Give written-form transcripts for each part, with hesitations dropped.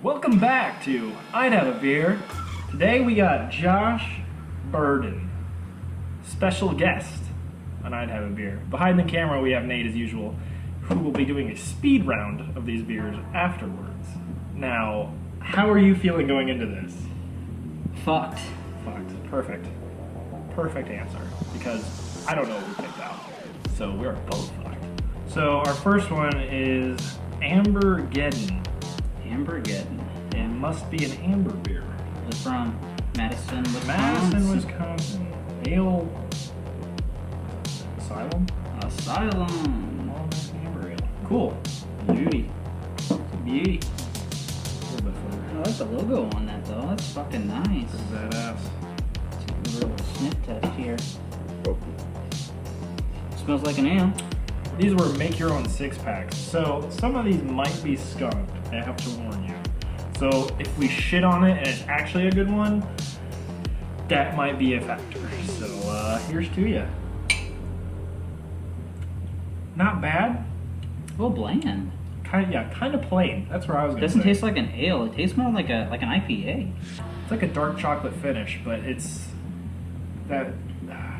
Welcome back to I'd Have a Beer. Today we got Josh Burden, special guest on I'd Have a Beer. Behind the camera we have Nate as usual, who will be doing a speed round of these beers afterwards. Now, how are you feeling going into this? Fucked. Fucked. Perfect. Perfect answer, because I don't know what we picked out. So we're both fucked. So our first one is AmbergeddonBeer. AmbergeddonBeer. It must be an amber beer. It's from Madison, Wisconsin. Madison, Wisconsin. Ale Asylum? Asylum. Oh, that's an amber ale. Cool. Beauty. It's a beauty. A little bit further. I like the logo on that though. That's fucking nice. Badass. Let's do a little sniff test here. Smells like an ale. These were make your own 6-packs. So some of these might be skunked. I have to warn you. So if we shit on it and it's actually a good one, that might be a factor. So here's to you. Not bad. A little bland. Kind of plain. That's where I was It going to say. doesn't taste like an ale. It tastes more like an IPA. It's like a dark chocolate finish, but it's that.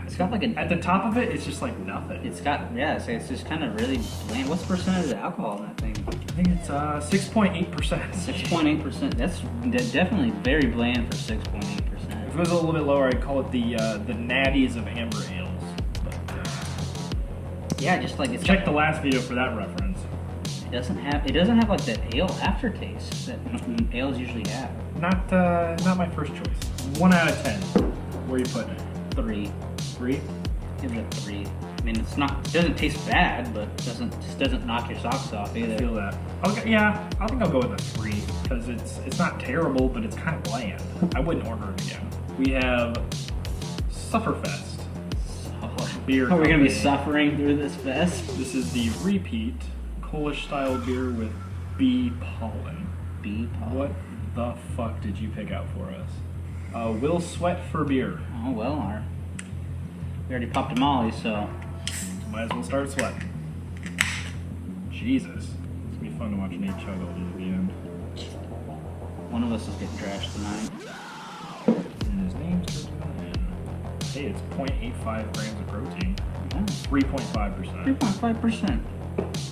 It's got like an. At the top of it, it's just like nothing. It's got it's just kind of really bland. What's the percentage of alcohol in that thing? I think it's 6.8%. 6.8%. That's definitely very bland for 6.8%. If it was a little bit lower, I'd call it the natties of amber ales. But yeah, just like it's check the last video for that reference. It doesn't have like that ale aftertaste that ales usually have. Not my first choice. 1 out of 10. Where are you putting it? 3. 3? Give it a 3. I mean, it doesn't taste bad, but doesn't knock your socks off either. I feel that. Okay, yeah, I think I'll go with a 3 because it's not terrible, but it's kind of bland. I wouldn't order it again. We have Sufferfest beer. Are we gonna be company. suffering through this fest? This is the repeat Polish style beer with bee pollen. Bee pollen. What the fuck did you pick out for us? Will sweat for beer. Oh well, we already popped a molly, so Might as well start sweating. Jesus. It's gonna be fun to watch Nate chug all these at the end. one of us is getting trashed tonight. And his name's Hey, it's 0.85 grams of protein. Yeah. 3.5%. 3.5%.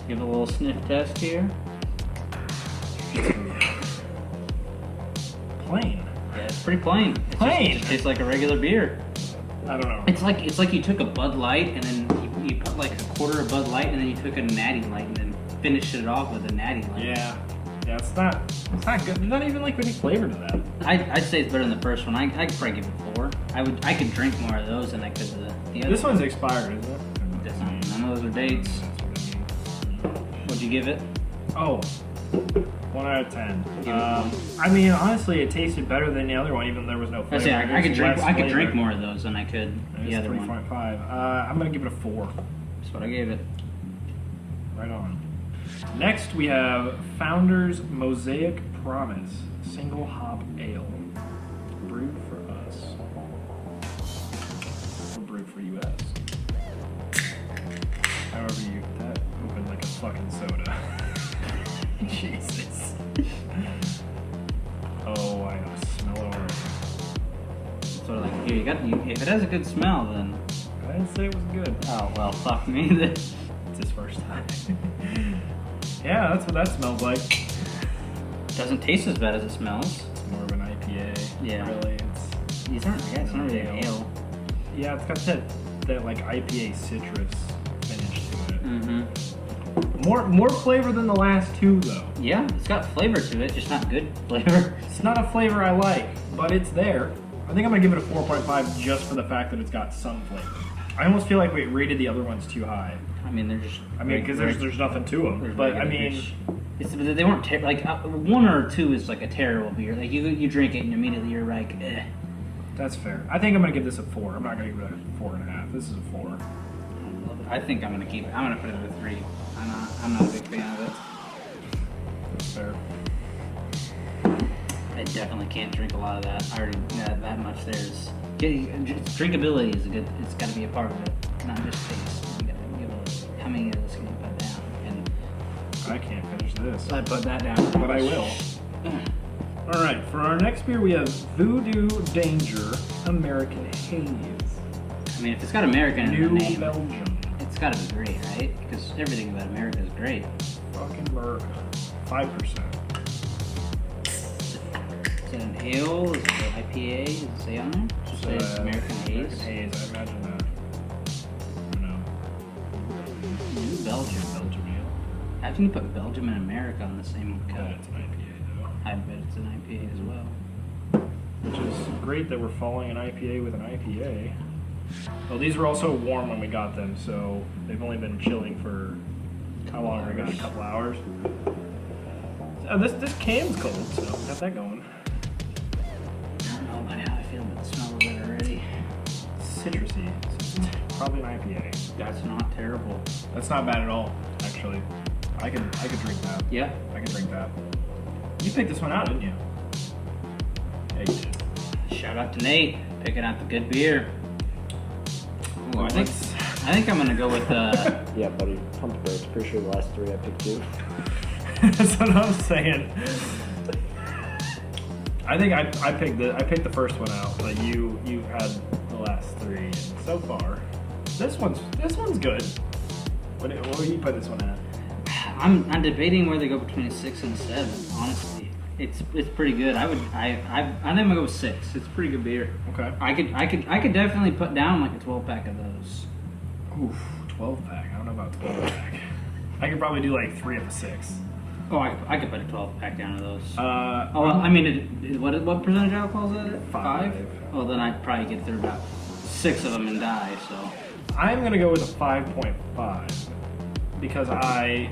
Give it a little sniff test here. Plain. Yeah, it's pretty plain. It just tastes like a regular beer. I don't know. It's like you took a Bud Light and then you put like a quarter of Bud Light and then you took a Natty Light and then finished it off with a Natty Light. Yeah, it's not good. There's not even like any flavor to that. I'd say it's better than the first one. I could probably give it 4. I could drink more of those than I could the other. This one's expired, isn't it? None of those are dates. What'd you give it? Oh, 1 out of 10. I mean, honestly, it tasted better than the other one, even though there was no flavor. I could drink more of those than I could the other one. 3.5. I'm gonna give it a 4. That's what I gave it. Right on. Next, we have Founders Mosaic Promise Single Hop Ale, brewed for us, or brewed for US. However that opened like a fucking soda. Jesus. Oh, I smell it already. Sort of like here, if it has a good smell, then I didn't say it was good. oh well, fuck me. It's his first time. Yeah, that's what that smells like. Doesn't taste as bad as it smells. It's more of an IPA. Yeah. Really, It's not really an ale. Yeah, it's got that like IPA citrus finish to it. Mm-hmm. More flavor than the last two though. Yeah, it's got flavor to it, just not good flavor. It's not a flavor I like, but it's there. I think I'm gonna give it a 4.5 just for the fact that it's got some flavor. I almost feel like we rated the other ones too high. I mean, they're just. Because there's nothing to them. But I mean, they weren't like 1 or 2 is like a terrible beer. Like you drink it and immediately you're like, eh. That's fair. I think I'm gonna give this a 4. I'm not gonna give it a 4.5. This is a 4. I think I'm gonna keep it. I'm gonna put it at a 3. I'm not a big fan of it. That's fair. I definitely can't drink a lot of that. I already that much. Drinkability is good. It's got to be a part of it, not just taste. You gotta give it. How many of this can you put down? And I can't finish this. I put that down. But I will. All right, for our next beer, we have Voodoo Danger American Haze. I mean, if it's got American in the New name, Belgium. it's got to be great, right? Because everything about America is great. Fucking America. 5%. Is it an ale? Is it an IPA? Does it say on there? Does it say it's American Haze? American Haze, I imagine that. I don't know. New Belgium. Belgium ale. How can you put Belgium and America on the same Yeah, cup? it's an IPA though. I bet it's an IPA as well. Which is great that we're following an IPA with an IPA. Well, these were also warm when we got them, so they've only been chilling for how long? We got a couple hours. This can's cold, so got that going. I don't know about how I feel about the smell of it already. Citrusy. It's probably an IPA. That's not terrible. That's not bad at all, actually. I could drink that. Yeah. I could drink that. You picked this one out, didn't you? Yeah, you did. Shout out to Nate, picking out the good beer. Ooh, I think I'm gonna go with Yeah, buddy. Pumped bears. Pretty sure the last 3 I picked too. That's what I'm saying. I think I picked the first one out, but you had the last 3. And so far, this one's good. What would you put this one at? I'm debating whether to go between a 6 and a 7. Honestly, it's pretty good. I think I'm gonna go with 6. It's pretty good beer. Okay. I could definitely put down like a 12-pack of those. Oof, 12-pack. I don't know about 12-pack. I could probably do like 3 of the 6. Oh, I could put a 12-pack down of those. Oh, I mean, what percentage alcohol is that at? 5. Well, then I'd probably get through about 6 of them and die. So I'm gonna go with a 5.5 because I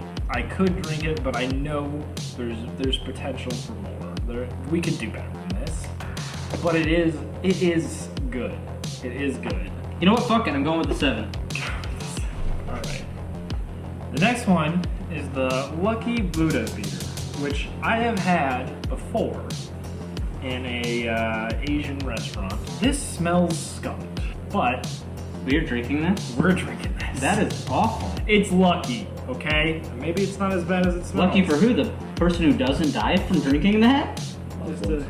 could drink it, but I know there's potential for more. We could do better than this, but it is good. It is good. you know what? Fuck it. I'm going with the 7. All right. The next one is the Lucky Buda beer, which I have had before in a Asian restaurant. This smells skunked, but We're drinking this. we're drinking this. That is awful. It's lucky, okay? Maybe it's not as bad as it smells. Lucky for who? The person who doesn't die from drinking that? Just a,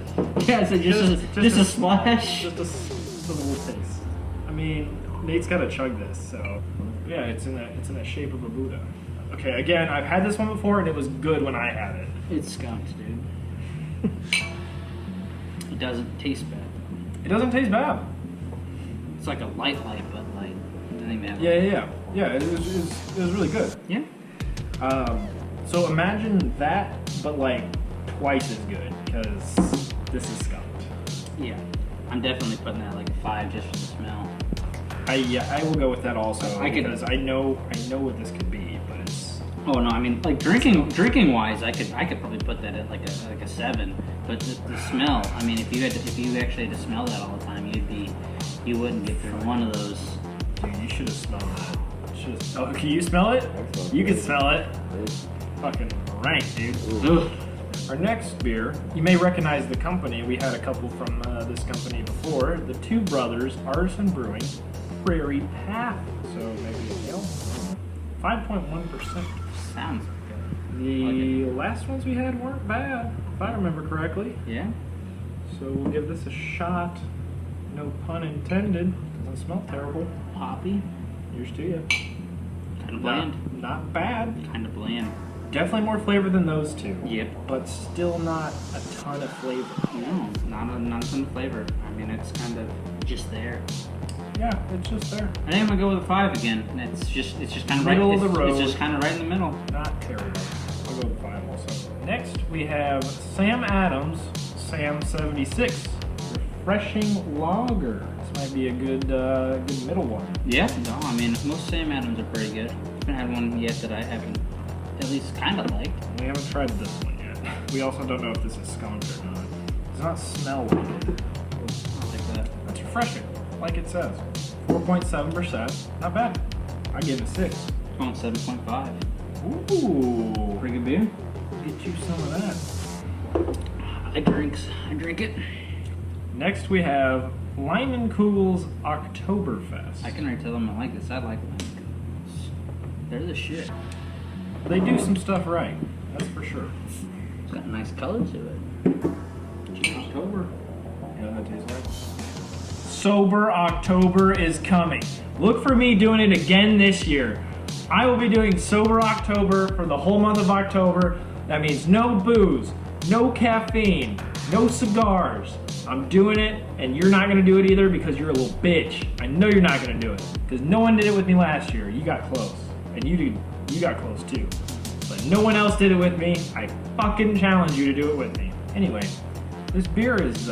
Yeah, so just a splash. just a little taste. I mean, Nate's got to chug this, so yeah, it's in the shape of a Buda. Okay, again, I've had this one before, and it was good when I had it. It's skunked, dude. It doesn't taste bad. It doesn't taste bad. It's like a light Bud Light. Doesn't even have Yeah. It was really good. Yeah. So imagine that, but like twice as good, because this is skunked. Yeah. I'm definitely putting that like a 5 just for the smell. I will go with that also, because I know what this could be, but it's. Oh no, I mean like drinking wise, I could probably put that at like a 7. But the smell, I mean, if you actually had to smell that all the time, you wouldn't get through one of those. Dude, you should have smelled that. Oh, can you smell it? You can smell it. Fucking rank, dude. Ugh. Our next beer, you may recognize the company. We had a couple from this company before. The Two Brothers Artisan Brewing Prairie Path. So maybe a ale. 5.1%. Sounds The last ones we had weren't bad, if I remember correctly. yeah. So we'll give this a shot. No pun intended. Doesn't smell terrible. Poppy. Here's to you. Kind of bland. Not bad. Kind of bland. Definitely more flavor than those two. Yep. But still not a ton of flavor. No, not a ton of flavor. I mean, it's kind of just there. Yeah, it's just there. I think I'm gonna go with a 5 again. And it's just kind of Middle right. of the road. It's just kind of right in the middle. Not terrible. I'll go with 5 also. Next, we have Sam Adams Sam 76 Refreshing Lager. This might be a good middle one. Yeah. No, I mean most Sam Adams are pretty good. I haven't had one yet that I haven't at least kind of liked. We haven't tried this one yet. We also don't know if this is skunked or not. It does not smell like it. I like that. That's refreshing, like it says. 4.7%. Not bad. I give it 6. Going 7.5. Ooh. Pretty good beer. Get you some of that. I drink it. Next we have Leinenkugel's Oktoberfest. I can already tell them I like this. I like Leinenkugel's. They're the shit. They do some stuff right. That's for sure. It's got a nice color to it. October. You know what that tastes like? Sober October is coming. Look for me doing it again this year. I will be doing Sober October for the whole month of October. That means no booze, no caffeine, no cigars. I'm doing it, and you're not gonna do it either because you're a little bitch. I know you're not gonna do it because no one did it with me last year. You got close, and you got close too. But no one else did it with me. I fucking challenge you to do it with me. Anyway, this beer is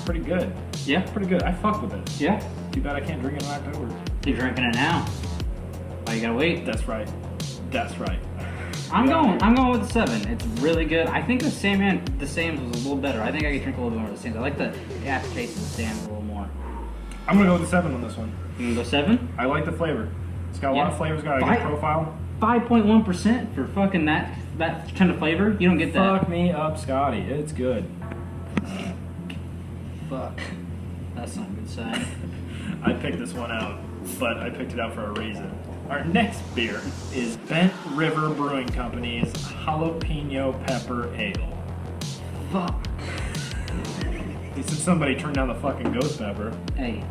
pretty good. Yeah. Pretty good. I fuck with it. Yeah. Too bad I can't drink it in October. You're drinking it now. Why you gotta wait? That's right. That's right. I'm going with the 7. It's really good. I think the Sam's was a little better. I think I could drink a little bit more of the Sam's. I like the aftertaste of the Sam's a little more. I'm gonna go with the 7 on this one. You gonna go 7? I like the flavor. It's got a lot of flavor. It's got a good profile. 5.1% for fucking that kind of flavor. You don't get that. Fuck me up, Scotty. It's good. Fuck. That's not a good sign. I picked this one out, but I picked it out for a reason. Our next beer is Bent River Brewing Company's Jalapeno Pepper Ale. Fuck. He said somebody turned down the fucking ghost pepper. Hey,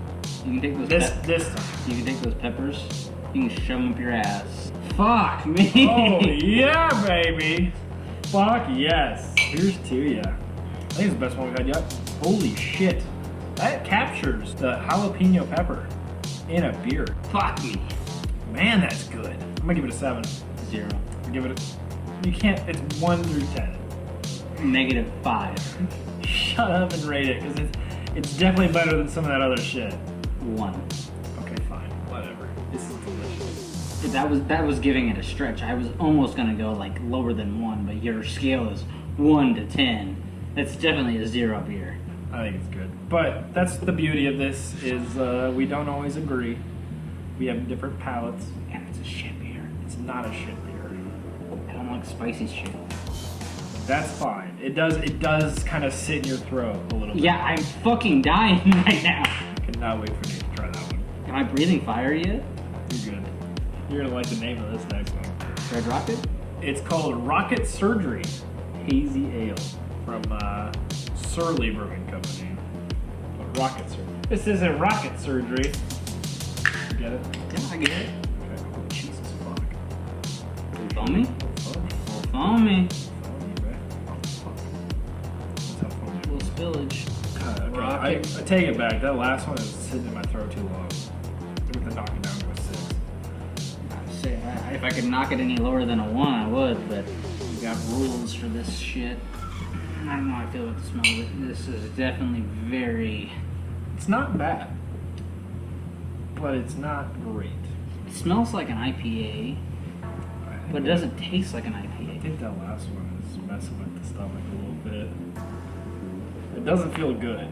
you can take those. This time. You can take those peppers. You can shove them up your ass. Fuck me. Oh yeah, baby. Fuck yes. Here's to ya. I think it's the best one we've had yet. Holy shit. That captures the jalapeno pepper in a beer. Fuck me. Man, that's good. I'm gonna give it a 7. 0. Give it a. You can't. It's 1 through 10. -5. Shut up and rate it, because it's definitely better than some of that other shit. 1. Okay, fine. Whatever. This is delicious. That was giving it a stretch. I was almost gonna go like lower than 1, but your scale is 1 to 10. It's definitely a 0 beer. I think it's good. But that's the beauty of this is we don't always agree. We have different palates. And it's a shit beer. It's not a shit beer. I don't like spicy shit. That's fine. It does kind of sit in your throat a little bit. Yeah, I'm fucking dying right now. I cannot wait for you to try that one. Am I breathing fire yet? You're good. You're gonna like the name of this next one. Red Rocket? It's called Rocket Surgery Hazy Ale from Surly Brewing Company. Rocket Surgery. This isn't Rocket Surgery. You get it? Yeah, I get it. Okay. Jesus fuck. Foamy? Foamy. Foamy. That's how foamy. A little spillage. Okay. Rocket. I take it back. That last one is sitting in my throat too long. We have to knock it down to a 6. Say, if I could knock it any lower than a 1, I would, but we got rules for this shit. I don't know how I feel about the smell of it. This is definitely very... It's not bad, but it's not great. It smells like an IPA, but it doesn't taste like an I IPA. think that last one is messing with the stomach a little bit. It doesn't feel good.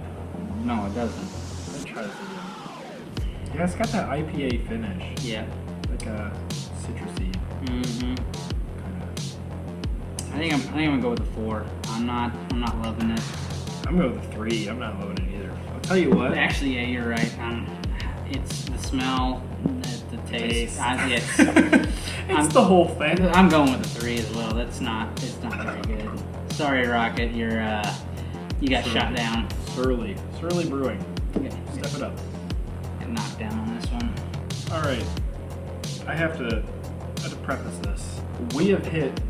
No, it doesn't. Let's try this again. Yeah, it's got that IPA finish. Yeah. Like a citrusy Mm-hmm. kind of. I think I'm gonna go with a 4. I'm not loving it. I'm going with a 3. I'm not loving it either. I'll tell you what. Actually, yeah, you're right. It's the smell, the taste. Taste. It's the whole thing. I'm going with a 3 as well. It's not very good. Sorry, Rocket. You got shot down. Surly Brewing. Okay. Step it up. Get knocked down on this one. All right. I have to preface this. We have hit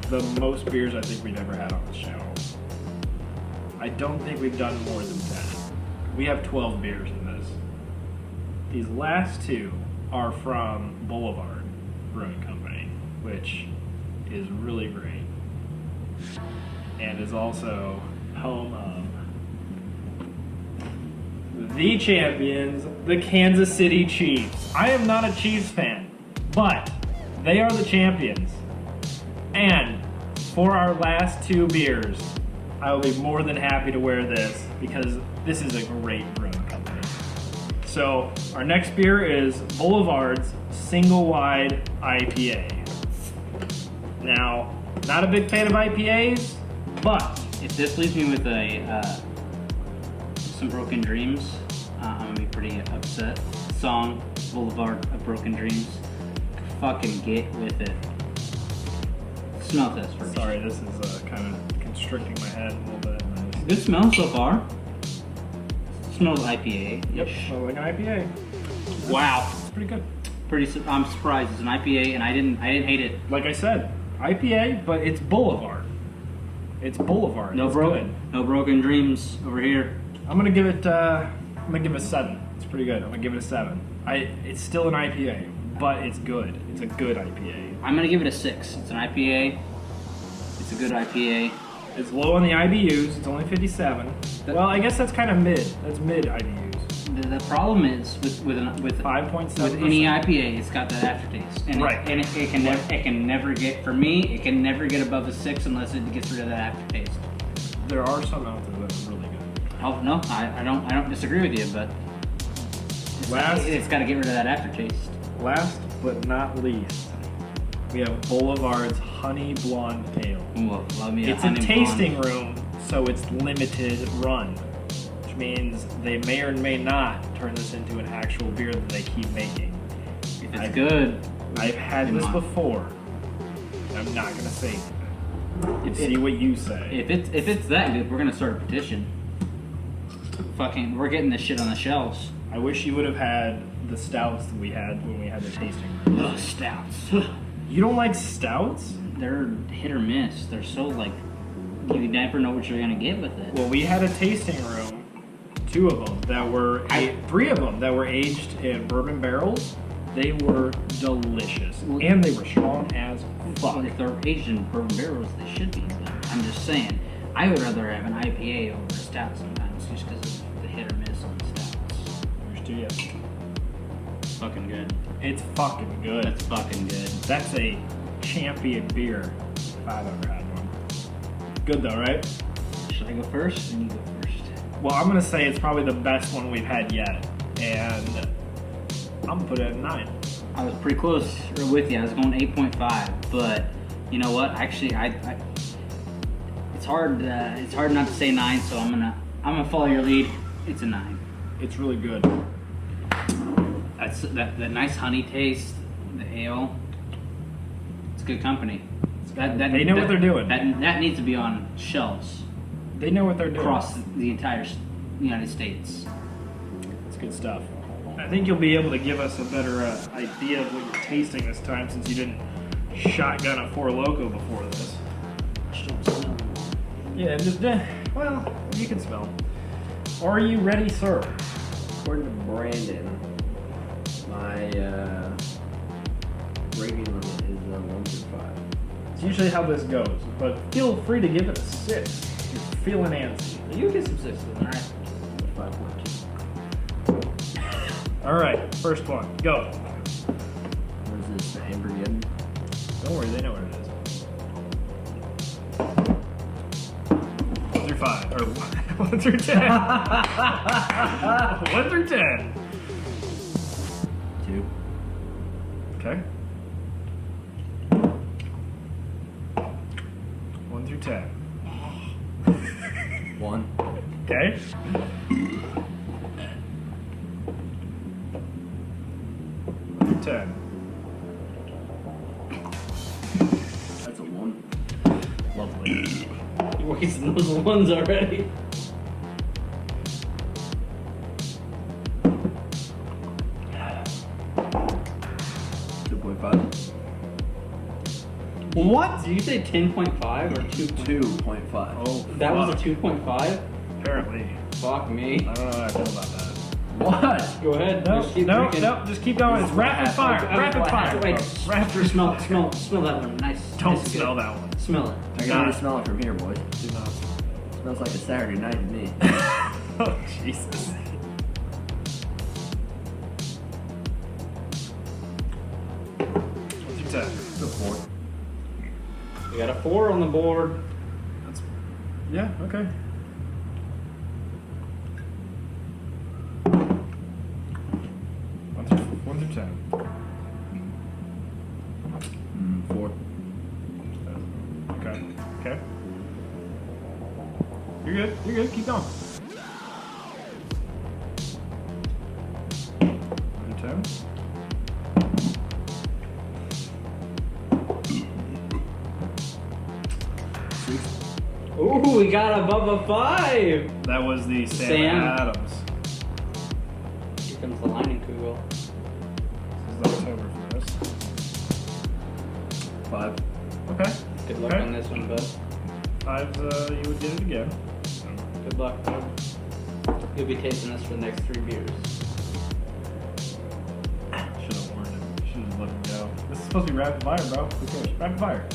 the most beers I think we've ever had on this channel. I don't think we've done more than 10. We have 12 beers in this. These last 2 are from Boulevard Brewing Company, which is really great. And is also home of the champions, the Kansas City Chiefs. I am not a Chiefs fan, but they are the champions. And for our last 2 beers, I will be more than happy to wear this because this is a great brewing company. So our next beer is Boulevard's Single Wide IPA. Now, not a big fan of IPAs, but If this leaves me with some broken dreams, I'm gonna be pretty upset. Song Boulevard of Broken Dreams. Fucking get with it. Smell test first. sorry, this is kind of constricting my head a little bit. Good smell so far. Smells IPA. Yep, so like an IPA. Wow. It's pretty good. I'm surprised it's an IPA, and I didn't hate it. Like I said, IPA, but it's Boulevard. It's Boulevard. No It's broken, good. no broken dreams over here. I'm gonna give it. I'm gonna give it a 7. It's pretty good. I'm gonna give it a 7. It's still an IPA, but it's good. It's a good IPA. I'm gonna give it a 6. It's an IPA. It's a good IPA. It's low on the IBUs. It's only 57. Well, I guess that's kind of mid. That's mid IBUs. The problem is with 5.7%. with any IPA, it's got that aftertaste, and Right. it can never get, for me, it can never get above a 6 unless it gets rid of that aftertaste. There are some out there that are really good. Oh no, I don't disagree with you, but it's got to get rid of that aftertaste. Last but not least, we have Boulevard's Honey Blonde Ale. Ooh, love me It's a honey tasting blonde. room, so it's limited run, which means they may or may not turn this into an actual beer that they keep making. If it's good, I've had come this on. before. I'm not gonna say it. See what you say. If it's that good, we're gonna start a petition. Fucking, we're getting this shit on the shelves. I wish you would have had the stouts that we had when we had the tasting room. Ugh, stouts. You don't like stouts? They're hit or miss. They're so like, you never know what you're gonna get with it. Well, we had a tasting room, 2 of them that were 3 of them that were aged in bourbon barrels. They were delicious, and they were strong as fuck. Well, if they're aged in bourbon barrels, they should be. But I'm just saying, I would rather have an IPA over a stout sometimes, just because of the hit or miss on the stouts. Here's to you. Fucking good. It's fucking good. That's fucking good. That's a champion beer if I've ever had one. Good though, right? Should I go first? Or you go first? Well, I'm gonna say it's probably the best one we've had yet, and I'm gonna put it at 9. I was pretty close with you. I was going 8.5, but you know what? Actually, I it's hard. It's hard not to say 9, so I'm gonna follow your lead. It's a 9. It's really good. That's that nice honey taste, the ale. It's good company. They know what they're doing. That needs to be on shelves They know what they're doing. across the entire United States. It's good stuff. I think you'll be able to give us a better idea of what you're tasting this time, since you didn't shotgun a 4 Loko before this. Yeah, just well, you can smell. Are you ready, sir? According to Brandon, my rating limit is 1 through 5. It's usually how this goes, but feel free to give it a 6. You're feeling antsy. You get some 6s, all right? 5.2. All right, first one, go. What is this? The AmbergeddonBeer? Don't worry, they know what it is. 1 through 5, or 1 through 10. 1 through 10. 2. Okay. 1 through 10. 1. Okay. 10. That's a 1. Lovely. You're wasting those ones already. What? Did you say 10.5 or 2? 2.5. Oh, That was a fuck. 2.5? Apparently. Fuck me. I don't know how I feel about that. What? Go ahead. No, Just keep no, drinking. no, just keep going. It's rapid fire. Rapid fire. Wait, folks. Rapid smell fire. that one. Nice. Don't nice and smell good. that one. Smell it. I can already smell it from here, boys. Do not. Smells like a Saturday night to me. Oh, Jesus. What's your 10? It's a 4. We got a 4 on the board. That's, yeah, okay. One through 10. 4. Okay. Okay. You're good. You're good. Keep going. 1 through 10. 6. Ooh, we got above a 5. That was the Sam. Adams. Here comes the Leinenkiugel. This is Oktoberfest. 5. Okay. Good luck Okay. on this one, bud. 5's, you would get it again. Good luck, bud. You'll be tasting this for the next 3 beers. Should have warned him. Should have let him go. This is supposed to be rapid fire, bro. Who cares? Rapid fire.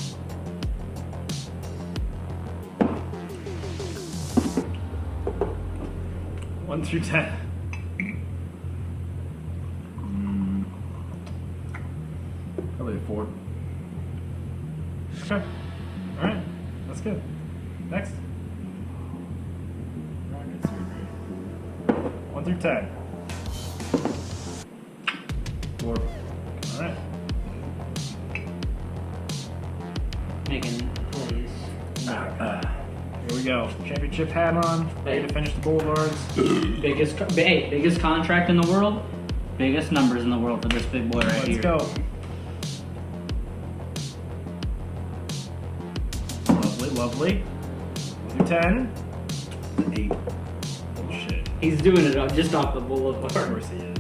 One through 10. Probably a 4. Okay. Alright. That's good. Next. 1 through 10. 4. Alright. Making plays. Here we go. Championship hat on. Ready to finish the Boulevards. Biggest contract in the world. Biggest numbers in the world for this big boy right here. Let's go. Lovely, lovely. 1 through 10. 8. Oh shit. He's doing it just off the Of Boulevard. course he is.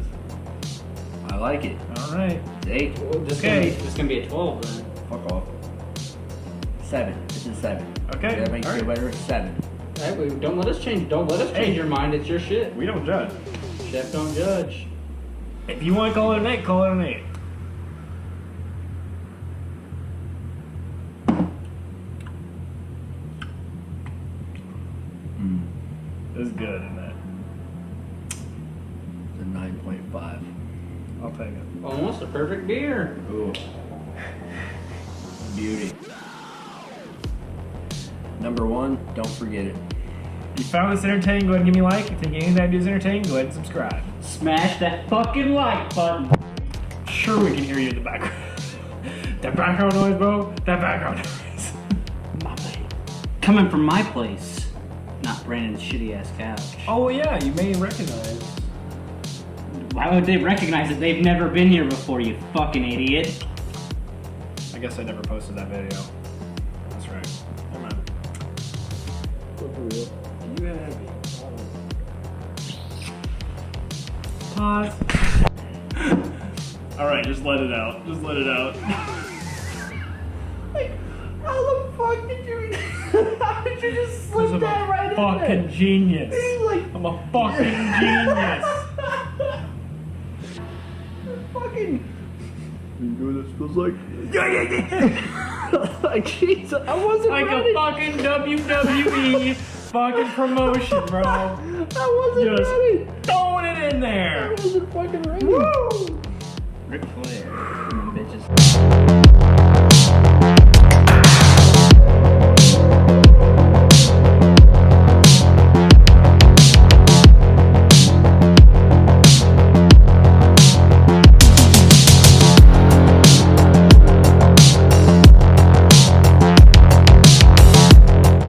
I like it. Alright. It's 8. This Okay. is gonna be a 12 then. Fuck off. 7. It's a 7. Okay. That makes you feel Alright. better. 7. Hey, don't let us change. Don't let us change Hey. your mind. It's your shit. We don't judge. Chef, don't judge. If you want to call it an 8, call it an 8. This is good, isn't it? It's a 9.5. I'll take it. Almost a perfect beer. Ooh. Beauty. Number 1, don't forget it. If you found this entertaining, go ahead and give me a like. If you think anything I do is entertaining, go ahead and subscribe. Smash that fucking like button. Sure, we can hear you in the background. That background noise, bro. That background noise. Coming from my place, not Brandon's shitty ass couch. Oh yeah, you may recognize. Why would they recognize it? They've never been here before, you fucking idiot. I guess I never posted that video. That's right. Never mind. For real. You have Pause. All right, just let it out. Just let it out. Like, how the fuck did you? How did you just slip I'm that right a fucking genius. He's like, I'm a fucking genius. fucking. You know what this feels like? Like, Jesus, I wasn't Like ready. a fucking WWE fucking promotion, bro. I wasn't Just ready. throwing it in I there. wasn't fucking ready. Woo! Ric Flair. Come on, bitches.